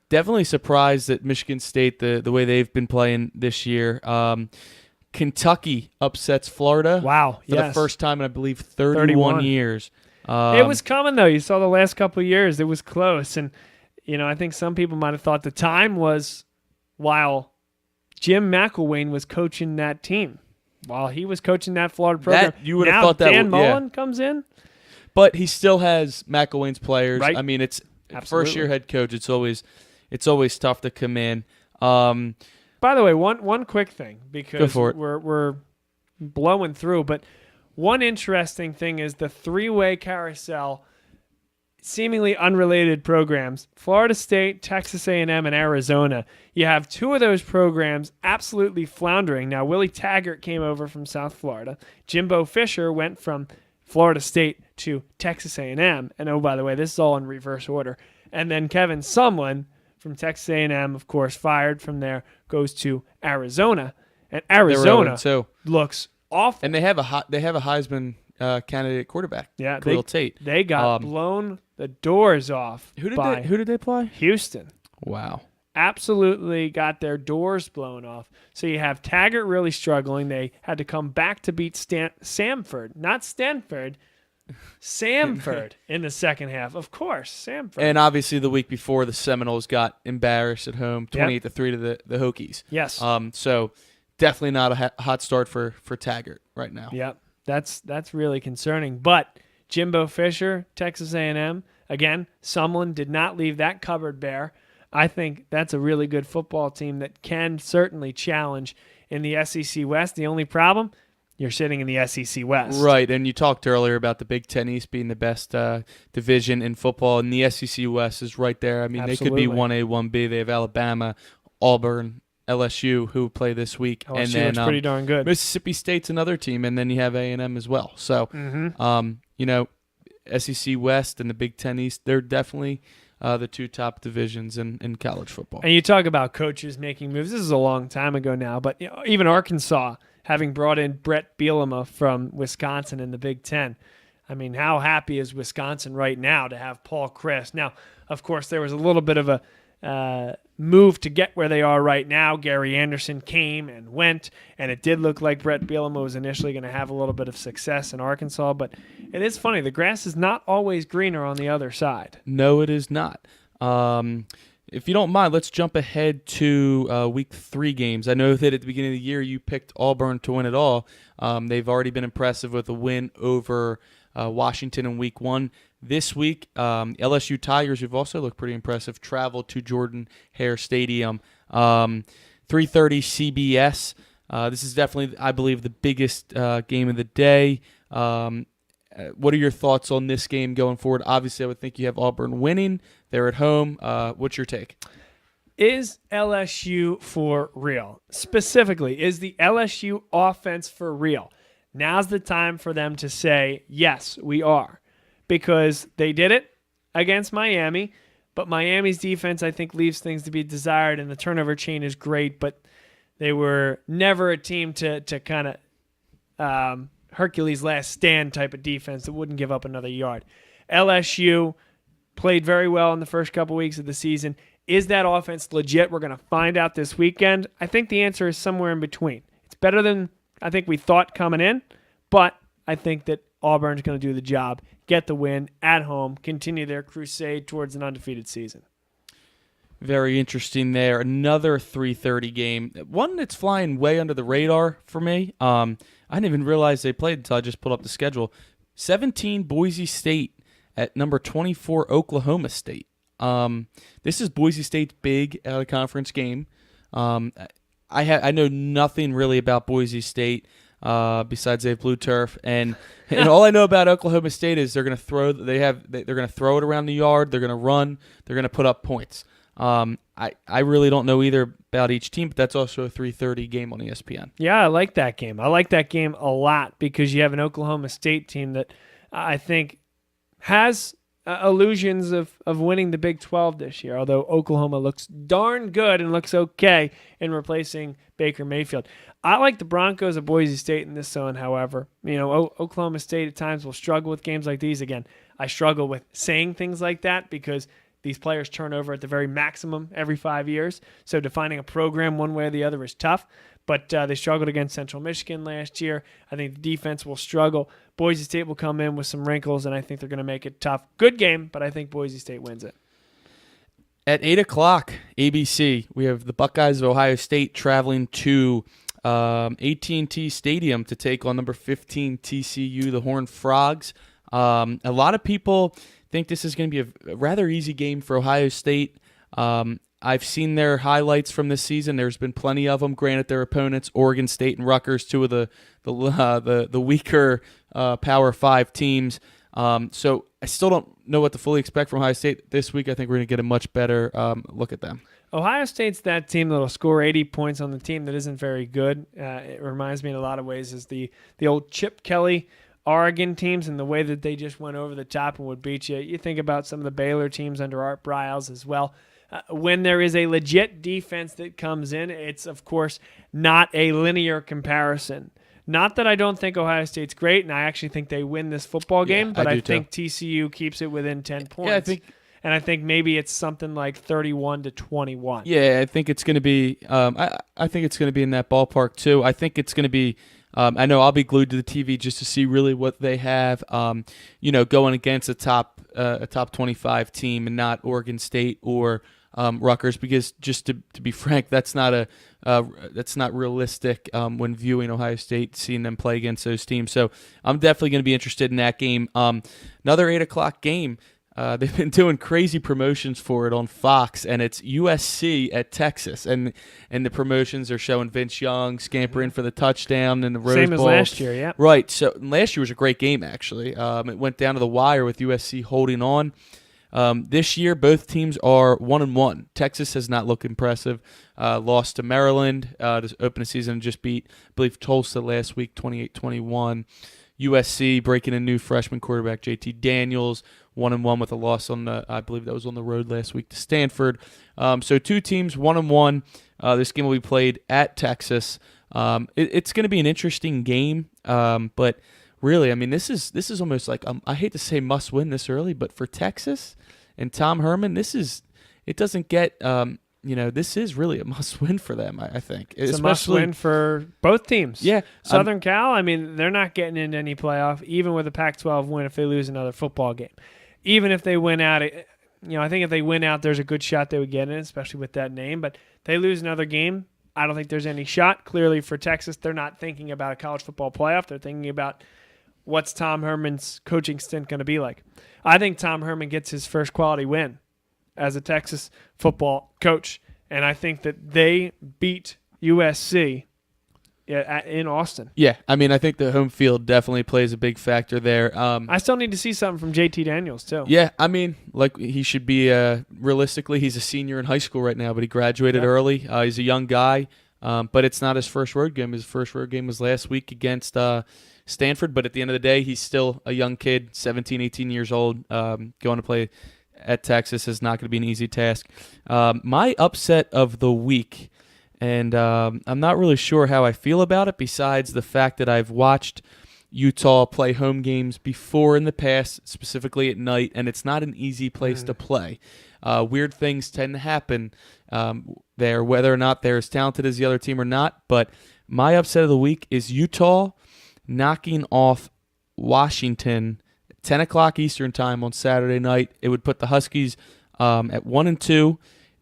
S2: definitely surprised at Michigan State, the way they've been playing this year. Kentucky upsets Florida.
S1: Wow.
S2: For the first time in, I believe, 31 years.
S1: It was coming, though. You saw the last couple of years. It was close. And, I think some people might have thought the time was while Jim McElwain was coaching that team. while he was coaching that Florida program.
S2: You would have
S1: now
S2: thought that
S1: Dan
S2: would, yeah.
S1: Mullen comes in.
S2: But he still has McElwain's players.
S1: Right.
S2: I mean, it's
S1: Absolutely.
S2: first-year head coach. It's always tough to come in.
S1: By the way, one quick thing,
S2: Go
S1: because
S2: for it.
S1: we're blowing through, but one interesting thing is the three-way carousel, seemingly unrelated programs, Florida State, Texas A&M, and Arizona. You have two of those programs absolutely floundering. Now, Willie Taggart came over from South Florida. Jimbo Fisher went from Florida State to Texas A&M. And oh, by the way, this is all in reverse order. And then Kevin Sumlin from Texas A&M, of course, fired from there, goes to Arizona. And Arizona looks awful.
S2: And they have a Heisman candidate quarterback.
S1: Yeah,
S2: Khalil Tate.
S1: They got blown the doors off.
S2: Who did they play?
S1: Houston.
S2: Wow.
S1: Absolutely got their doors blown off. So you have Taggart really struggling. They had to come back to beat Samford, not Stanford, Samford in the second half. Of course, Samford.
S2: And obviously the week before, the Seminoles got embarrassed at home, 28-3 to the Hokies.
S1: Yes.
S2: So definitely not a hot start for Taggart right now.
S1: Yep. That's really concerning. But Jimbo Fisher, Texas A&M, again, Sumlin did not leave that cupboard bare. I think that's a really good football team that can certainly challenge in the SEC West. The only problem, you're sitting in the SEC West.
S2: Right, and you talked earlier about the Big Ten East being the best division in football, and the SEC West is right there. I mean,
S1: Absolutely.
S2: They could be 1A, 1B. They have Alabama, Auburn, LSU, who play this week.
S1: LSU
S2: and then
S1: looks pretty darn good.
S2: Mississippi State's another team, and then you have A&M as well. So, SEC West and the Big Ten East, they're definitely the two top divisions in college football.
S1: And you talk about coaches making moves. This is a long time ago now, but even Arkansas, having brought in Brett Bielema from Wisconsin in the Big Ten. I mean, how happy is Wisconsin right now to have Paul Chryst? Now, of course, there was a little bit of a move to get where they are right now. Gary Anderson came and went, and it did look like Brett Bielema was initially going to have a little bit of success in Arkansas, but it is funny. The grass is not always greener on the other side.
S2: No, it is not. If you don't mind, let's jump ahead to Week 3 games. I know that at the beginning of the year you picked Auburn to win it all. They've already been impressive with a win over Washington in Week 1. This week, LSU Tigers, who've also looked pretty impressive, traveled to Jordan-Hare Stadium. 3:30 CBS. This is definitely, I believe, the biggest game of the day. What are your thoughts on this game going forward? Obviously, I would think you have Auburn winning. They're at home. What's your take?
S1: Is LSU for real? Specifically, is the LSU offense for real? Now's the time for them to say, yes, we are. Because they did it against Miami, but Miami's defense, I think, leaves things to be desired, and the turnover chain is great, but they were never a team to kind of Hercules' last stand type of defense that wouldn't give up another yard. LSU played very well in the first couple weeks of the season. Is that offense legit? We're going to find out this weekend. I think the answer is somewhere in between. It's better than I think we thought coming in, but I think that Auburn's going to do the job, get the win at home, continue their crusade towards an undefeated season.
S2: Very interesting there. Another 3:30 game. One that's flying way under the radar for me. I didn't even realize they played until I just pulled up the schedule. 17 Boise State at number 24 Oklahoma State. This is Boise State's big out-of-conference game. I know nothing really about Boise State besides they have blue turf, and all I know about Oklahoma State is they're going to throw. They're going to throw it around the yard. They're going to run. They're going to put up points. I really don't know either about each team, but that's also a 3:30 game on ESPN.
S1: Yeah, I like that game. I like that game a lot because you have an Oklahoma State team that I think has illusions of winning the Big 12 this year, although Oklahoma looks darn good and looks okay in replacing Baker Mayfield. I like the Broncos of Boise State in this zone, however. Oklahoma State at times will struggle with games like these. Again, I struggle with saying things like that because these players turn over at the very maximum every 5 years, so defining a program one way or the other is tough. But they struggled against Central Michigan last year. I think the defense will struggle. Boise State will come in with some wrinkles, and I think they're going to make it tough. Good game, but I think Boise State wins it.
S2: At 8 o'clock, ABC, we have the Buckeyes of Ohio State traveling to AT&T Stadium to take on number 15 TCU, the Horned Frogs. A lot of people think this is going to be a rather easy game for Ohio State. I've seen their highlights from this season. There's been plenty of them. Granted, their opponents, Oregon State and Rutgers, two of the weaker Power 5 teams. So I still don't know what to fully expect from Ohio State this week. I think we're going to get a much better look at them.
S1: Ohio State's that team that'll score 80 points on the team that isn't very good. It reminds me in a lot of ways is the old Chip Kelly Oregon teams and the way that they just went over the top and would beat you. You think about some of the Baylor teams under Art Briles as well. When there is a legit defense that comes in, it's, of course, not a linear comparison. Not that I don't think Ohio State's great, and I actually think they win this football game, but I think TCU keeps it within 10 points. Yeah, I think maybe it's something like 31-21.
S2: Yeah, I think it's going to be. I think it's going to be in that ballpark too. I think it's going to be. I know I'll be glued to the TV just to see really what they have. Going against a top 25 team and not Oregon State or Rutgers, because just to be frank, that's not realistic when viewing Ohio State, seeing them play against those teams. So I'm definitely going to be interested in that game. Another 8:00 game. They've been doing crazy promotions for it on Fox, and it's USC at Texas, and the promotions are showing Vince Young scampering for the touchdown in the Rose Bowl.
S1: Same as last year, yeah.
S2: Right. So last year was a great game, actually. It went down to the wire with USC holding on. This year, both teams are 1-1. Texas has not looked impressive. Lost to Maryland to open the season and just beat, I believe, Tulsa last week, 28-21. USC breaking in new freshman quarterback JT Daniels, 1-1 with a loss I believe that was on the road last week to Stanford. So two teams, 1-1. This game will be played at Texas. It's going to be an interesting game, but really, I mean, this is almost like I hate to say must win this early, but for Texas and Tom Herman, this is really a must-win for them, I think.
S1: It's a must-win for both teams.
S2: Yeah.
S1: Southern Cal, I mean, they're not getting into any playoff, even with a Pac-12 win if they lose another football game. Even if they win out, I think if they win out, there's a good shot they would get in, especially with that name. But if they lose another game, I don't think there's any shot. Clearly for Texas, they're not thinking about a college football playoff. They're thinking about what's Tom Herman's coaching stint going to be like. I think Tom Herman gets his first quality win as a Texas football coach, and I think that they beat USC in Austin.
S2: Yeah, I mean, I think the home field definitely plays a big factor there.
S1: I still need to see something from JT Daniels, too.
S2: Yeah, I mean, like he should be, realistically, he's a senior in high school right now, but he graduated early. He's a young guy, but it's not his first road game. His first road game was last week against Stanford, but at the end of the day, he's still a young kid, 17, 18 years old, going to play at Texas is not going to be an easy task. My upset of the week, and I'm not really sure how I feel about it besides the fact that I've watched Utah play home games before in the past, specifically at night, and it's not an easy place to play. Weird things tend to happen there, whether or not they're as talented as the other team or not, but my upset of the week is Utah knocking off Washington 10 o'clock Eastern time on Saturday night. It would put the Huskies at 1-2.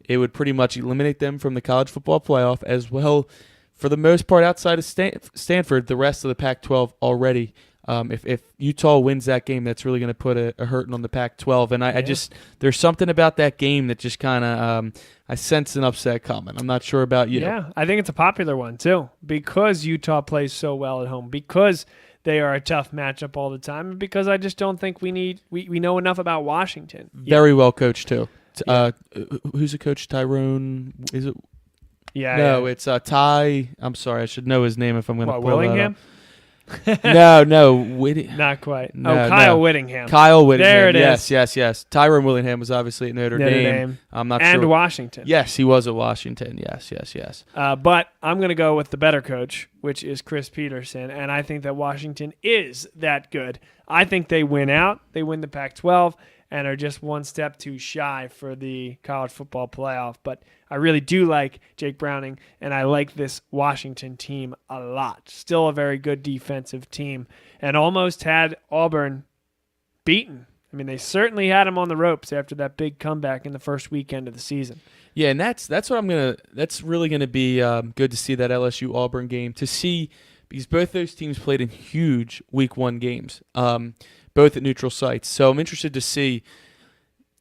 S2: It would pretty much eliminate them from the college football playoff as well. For the most part, outside of Stanford, the rest of the Pac-12 already. If Utah wins that game, that's really going to put a hurting on the Pac-12. And I just there's something about that game that just kind of I sense an upset coming. I'm not sure about you.
S1: Yeah, I think it's a popular one too because Utah plays so well at home, because they are a tough matchup all the time, and because I just don't think we know enough about Washington.
S2: Very well coached too. Who's the coach? Tyrone? Is it?
S1: Yeah.
S2: No, it's Ty. I'm sorry, I should know his name if I'm going to pull
S1: Willingham?
S2: No, Whittingham.
S1: Not quite.
S2: No,
S1: Kyle Whittingham.
S2: Kyle Whittingham.
S1: There it is.
S2: Yes. Tyrone Willingham was obviously at Notre Dame. I'm not sure.
S1: And Washington.
S2: Yes, he was at Washington. Yes.
S1: But I'm going to go with the better coach, which is Chris Peterson, and I think that Washington is that good. I think they win out. They win the Pac-12 and are just one step too shy for the college football playoff. But I really do like Jake Browning, and I like this Washington team a lot. Still a very good defensive team, and almost had Auburn beaten I mean, they certainly had him on the ropes after that big comeback in the first weekend of the season.
S2: Yeah, and that's what that's really gonna be good to see, that LSU Auburn game, to see, because both those teams played in huge Week 1 games, both at neutral sites. So I'm interested to see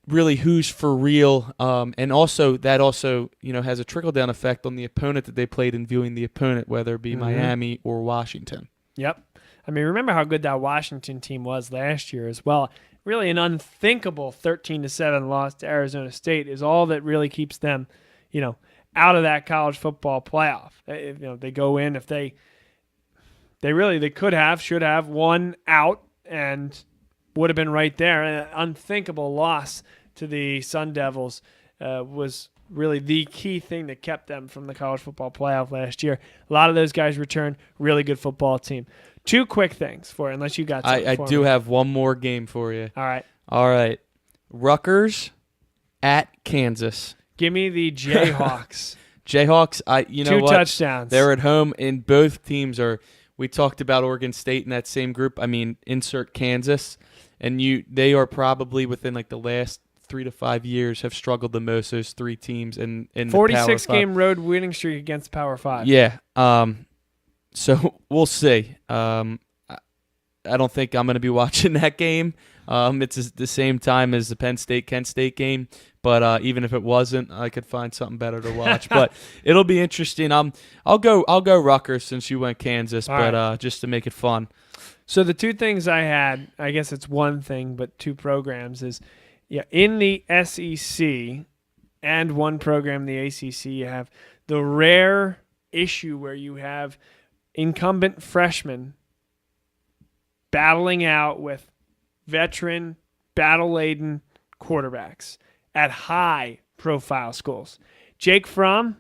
S2: really who's for real, and also that has a trickle down effect on the opponent that they played in viewing the opponent, whether it be Miami or Washington.
S1: Yep. I mean, remember how good that Washington team was last year as well. Really an unthinkable 13-7 loss to Arizona State is all that really keeps them, out of that college football playoff. They go in, if they should have won out and would have been right there. An unthinkable loss to the Sun Devils was really the key thing that kept them from the college football playoff last year. A lot of those guys returned. Really good football team. 2 quick things for you, unless you got something
S2: I
S1: for
S2: do
S1: me.
S2: have one more game for you.
S1: All
S2: right. Rutgers at Kansas.
S1: Give me the Jayhawks.
S2: Jayhawks,
S1: 2 touchdowns.
S2: They're at home, and both teams are. We talked about Oregon State in that same group. I mean, insert Kansas, and they are probably within like the last 3 to 5 years have struggled the most. Those 3 teams in the
S1: 46
S2: Power 5.
S1: game road winning streak against Power 5.
S2: Yeah. So we'll see. I don't think I'm going to be watching that game. It's the same time as the Penn State-Kent State game, but even if it wasn't, I could find something better to watch. But it'll be interesting. I'll go Rutgers since you went Kansas, just to make it fun.
S1: So the 2 things I had, I guess it's one thing, but 2 programs is, in the SEC and one program, the ACC, you have the rare issue where you have incumbent freshmen battling out with veteran, battle-laden quarterbacks at high-profile schools. Jake Fromm,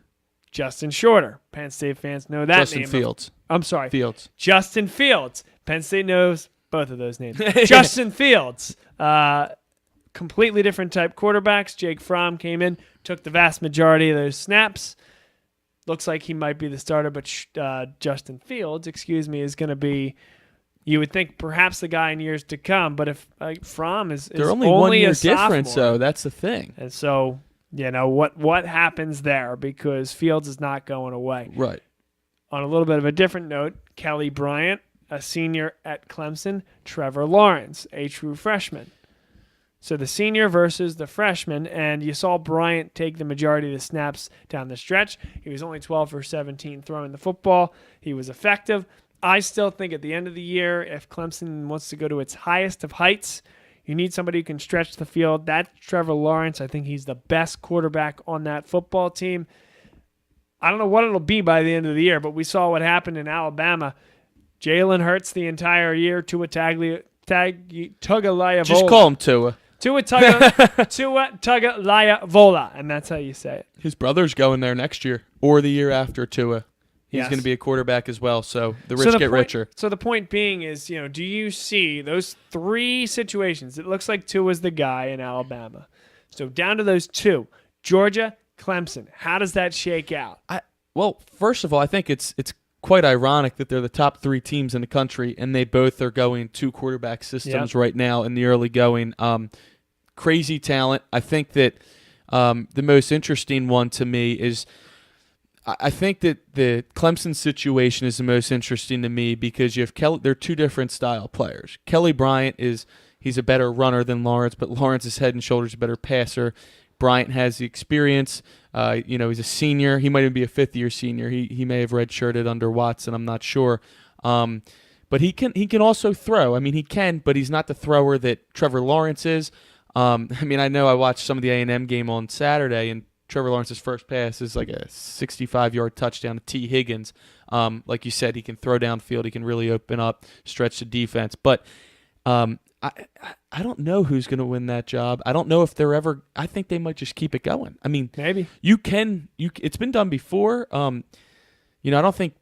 S1: Justin Shorter. Penn State fans know that
S2: Justin
S1: name.
S2: Fields.
S1: I'm sorry.
S2: Fields.
S1: Justin Fields. Penn State knows both of those names. Justin Fields. Completely different type quarterbacks. Jake Fromm came in, took the vast majority of those snaps. Looks like he might be the starter, but Justin Fields, is going to be, you would think, perhaps the guy in years to come. But if Fromm is
S2: they're only
S1: only
S2: 1 year
S1: a
S2: difference,
S1: sophomore,
S2: so that's the thing.
S1: And so, what happens there, because Fields is not going away.
S2: Right.
S1: On a little bit of a different note, Kelly Bryant, a senior at Clemson, Trevor Lawrence, a true freshman. So the senior versus the freshman, and you saw Bryant take the majority of the snaps down the stretch. He was only 12 for 17 throwing the football. He was effective. I still think at the end of the year, if Clemson wants to go to its highest of heights, you need somebody who can stretch the field. That's Trevor Lawrence. I think he's the best quarterback on that football team. I don't know what it'll be by the end of the year, but we saw what happened in Alabama. Jalen Hurts the entire year. Tua Tagovailoa.
S2: Just call him Tua.
S1: Tua Tagovailoa, and that's how you say it.
S2: His brother's going there next year or the year after Tua. He's
S1: Yes.
S2: going to be a quarterback as well, so the rich get richer.
S1: So the point being is, do you see those 3 situations? It looks like Tua's the guy in Alabama. So down to those 2, Georgia, Clemson. How does that shake out?
S2: Well, first of all, I think it's quite ironic that they're the top 3 teams in the country, and they both are going 2 quarterback systems right now in the early going. Crazy talent. I think that the most interesting one to me is I think that the Clemson situation is the most interesting to me because you have they're 2 different style players. Kelly Bryant he's a better runner than Lawrence, but Lawrence is head and shoulders a better passer. Bryant has the experience. He's a senior. He might even be a 5th-year senior. He may have redshirted under Watson. I'm not sure. But he can also throw. I mean, he can, but he's not the thrower that Trevor Lawrence is. I know I watched some of the A&M game on Saturday, and Trevor Lawrence's first pass is like a 65-yard touchdown to T. Higgins. Like you said, he can throw downfield. He can really open up, stretch the defense. But I don't know who's going to win that job. I don't know if they're ever – I think they might just keep it going. I mean,
S1: maybe.
S2: It's been done before. I don't think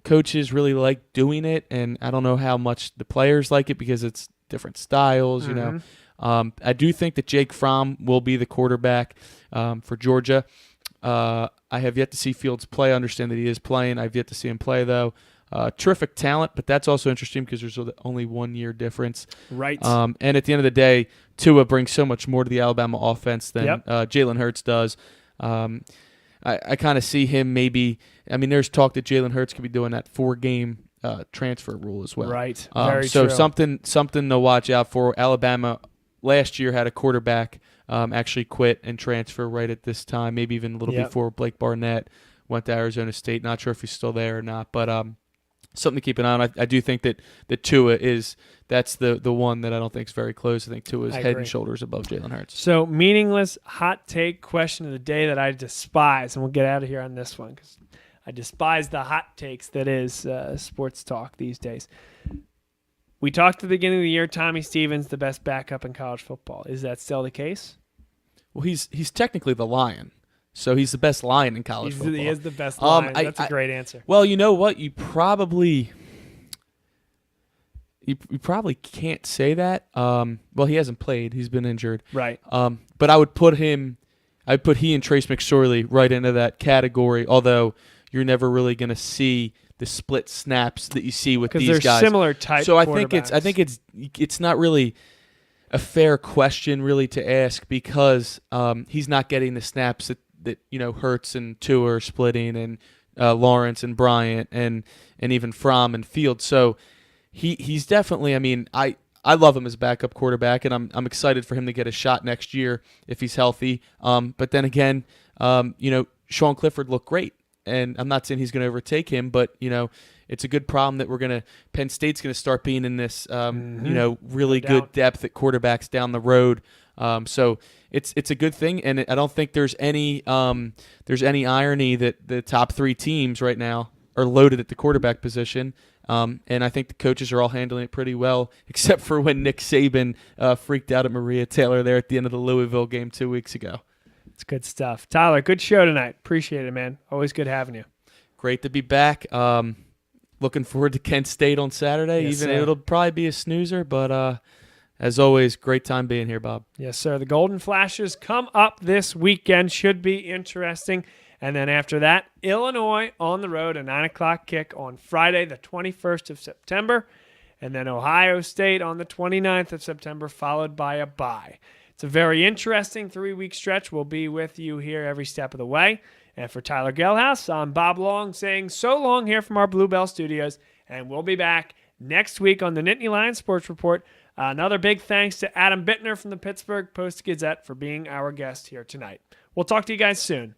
S2: coaches really like doing it, and I don't know how much the players like it because it's different styles, I do think that Jake Fromm will be the quarterback for Georgia. I have yet to see Fields play. I understand that he is playing. I've yet to see him play, though. Terrific talent, but that's also interesting because there's only 1 year difference.
S1: Right.
S2: And at the end of the day, Tua brings so much more to the Alabama offense than Jalen Hurts does. I kind of see him maybe – I mean, there's talk that Jalen Hurts could be doing that 4-game transfer rule as well.
S1: Right.
S2: Very
S1: true.
S2: something to watch out for. Alabama last year had a quarterback actually quit and transfer right at this time, maybe even a little before Blake Barnett went to Arizona State. Not sure if he's still there or not, but something to keep an eye on. I do think that Tua that's the one that I don't think is very close. I think Tua is head and shoulders above Jalen Hurts.
S1: So, meaningless hot take question of the day that I despise, and we'll get out of here on this one because I despise the hot takes that is sports talk these days. We talked at the beginning of the year, Tommy Stevens, the best backup in college football. Is that still the case?
S2: Well, he's technically the Lion. So he's the best Lion in college football.
S1: He is the best Lion. That's a great answer.
S2: Well, you know what? You probably can't say that. Well, he hasn't played. He's been injured.
S1: Right.
S2: But I would put he and Trace McSorley right into that category, although you're never really going to see the split snaps that you see with these guys.
S1: Because they're similar type
S2: So I
S1: quarterbacks.
S2: think it's not really a fair question really to ask because he's not getting the snaps that Hurts and Tua are splitting, and Lawrence and Bryant and even Fromm and Field. So he's definitely. I mean, I love him as a backup quarterback, and I'm excited for him to get a shot next year if he's healthy. But then again, Sean Clifford looked great, and I'm not saying he's going to overtake him, but it's a good problem that Penn State's going to start being in this really good depth at quarterbacks down the road. So it's a good thing, and I don't think there's any irony that the top 3 teams right now are loaded at the quarterback position. And I think the coaches are all handling it pretty well, except for when Nick Saban freaked out at Maria Taylor there at the end of the Louisville game 2 weeks ago.
S1: It's good stuff. Tyler, good show tonight. Appreciate it, man. Always good having you.
S2: Great to be back. Looking forward to Kent State on Saturday.
S1: Yes, sir.
S2: It'll probably be a snoozer, but as always, great time being here, Bob.
S1: Yes, sir. The Golden Flashes come up this weekend. Should be interesting. And then after that, Illinois on the road, a 9 o'clock kick on Friday, the 21st of September. And then Ohio State on the 29th of September, followed by a bye. It's a very interesting 3-week stretch. We'll be with you here every step of the way. And for Tyler Gehlhaus, I'm Bob Long saying so long here from our Bluebell Studios. And we'll be back next week on the Nittany Lion Sports Report. Another big thanks to Adam Bittner from the Pittsburgh Post-Gazette for being our guest here tonight. We'll talk to you guys soon.